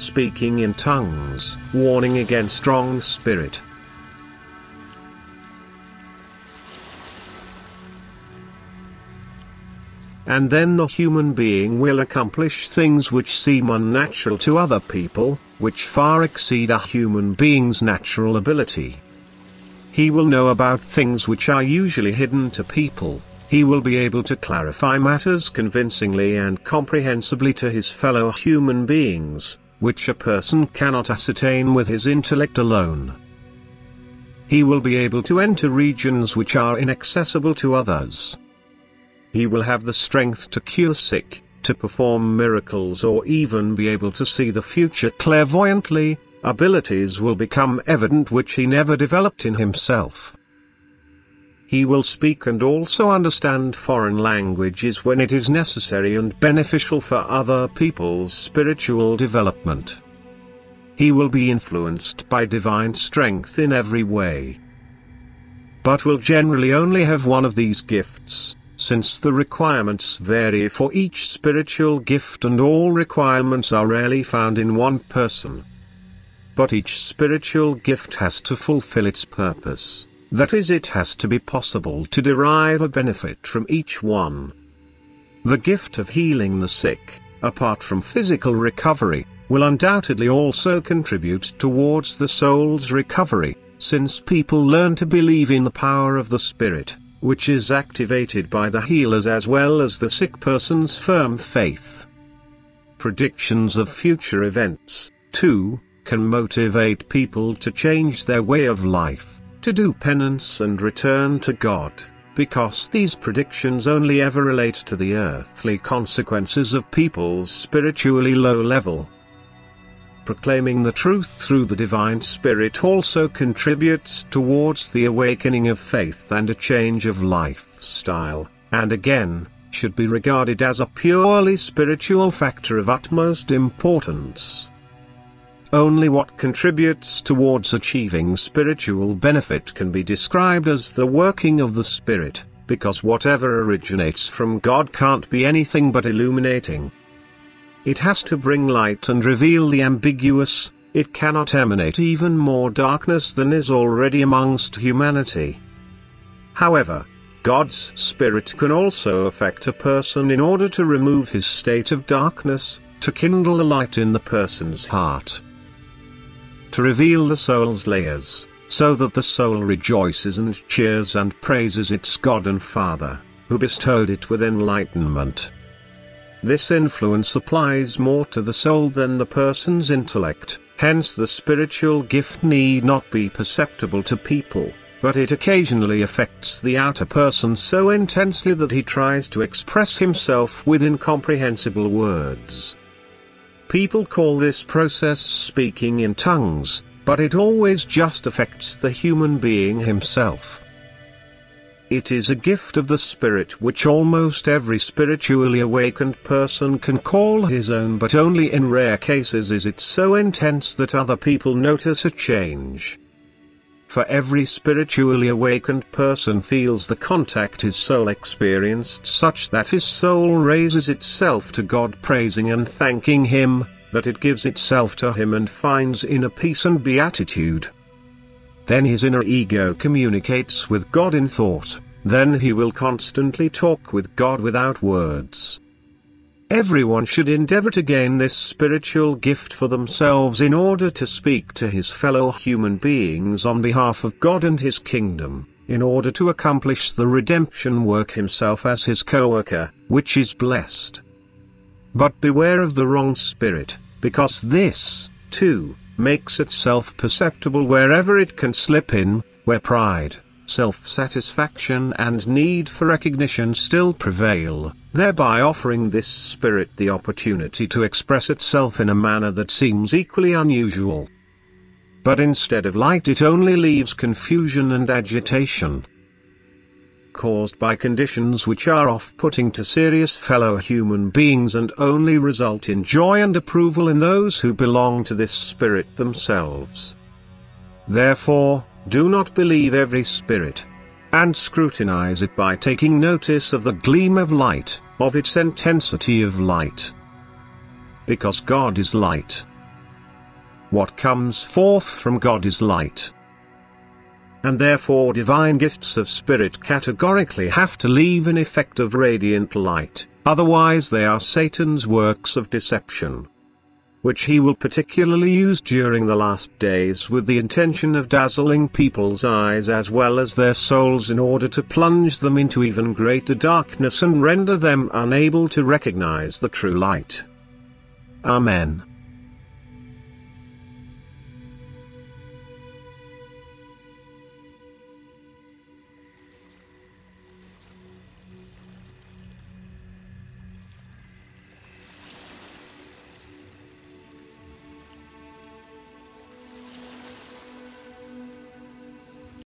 speaking in tongues, warning against wrong spirit. And then the human being will accomplish things which seem unnatural to other people, which far exceed a human being's natural ability. He will know about things which are usually hidden to people. He will be able to clarify matters convincingly and comprehensibly to his fellow human beings, which a person cannot ascertain with his intellect alone. He will be able to enter regions which are inaccessible to others. He will have the strength to cure sick, to perform miracles, or even be able to see the future clairvoyantly. Abilities will become evident which he never developed in himself. He will speak and also understand foreign languages when it is necessary and beneficial for other people's spiritual development. He will be influenced by divine strength in every way, but will generally only have one of these gifts, since the requirements vary for each spiritual gift and all requirements are rarely found in one person. But each spiritual gift has to fulfill its purpose, that is, it has to be possible to derive a benefit from each one. The gift of healing the sick, apart from physical recovery, will undoubtedly also contribute towards the soul's recovery, since people learn to believe in the power of the Spirit, which is activated by the healers as well as the sick person's firm faith. Predictions of future events, too, can motivate people to change their way of life, to do penance and return to God, because these predictions only ever relate to the earthly consequences of people's spiritually low level. Proclaiming the truth through the Divine Spirit also contributes towards the awakening of faith and a change of lifestyle, and again, should be regarded as a purely spiritual factor of utmost importance. Only what contributes towards achieving spiritual benefit can be described as the working of the Spirit, because whatever originates from God can't be anything but illuminating. It has to bring light and reveal the ambiguous. It cannot emanate even more darkness than is already amongst humanity. However, God's Spirit can also affect a person in order to remove his state of darkness, to kindle a light in the person's heart, to reveal the soul's layers, so that the soul rejoices and cheers and praises its God and Father, who bestowed it with enlightenment. This influence applies more to the soul than the person's intellect, hence the spiritual gift need not be perceptible to people, but it occasionally affects the outer person so intensely that he tries to express himself with incomprehensible words. People call this process speaking in tongues, but it always just affects the human being himself. It is a gift of the Spirit which almost every spiritually awakened person can call his own, but only in rare cases is it so intense that other people notice a change. For every spiritually awakened person feels the contact his soul experienced such that his soul raises itself to God, praising and thanking Him, that it gives itself to Him and finds inner peace and beatitude. Then his inner ego communicates with God in thought, then he will constantly talk with God without words. Everyone should endeavor to gain this spiritual gift for themselves in order to speak to his fellow human beings on behalf of God and His kingdom, in order to accomplish the redemption work himself as his co-worker, which is blessed. But beware of the wrong spirit, because this, too, makes itself perceptible wherever it can slip in, where pride, self-satisfaction and need for recognition still prevail, thereby offering this spirit the opportunity to express itself in a manner that seems equally unusual. But instead of light it only leaves confusion and agitation, caused by conditions which are off-putting to serious fellow human beings and only result in joy and approval in those who belong to this spirit themselves. Therefore, do not believe every spirit, and scrutinize it by taking notice of the gleam of light, of its intensity of light. Because God is light. What comes forth from God is light. And therefore divine gifts of spirit categorically have to leave an effect of radiant light, otherwise they are Satan's works of deception, which he will particularly use during the last days with the intention of dazzling people's eyes as well as their souls in order to plunge them into even greater darkness and render them unable to recognize the true light. Amen.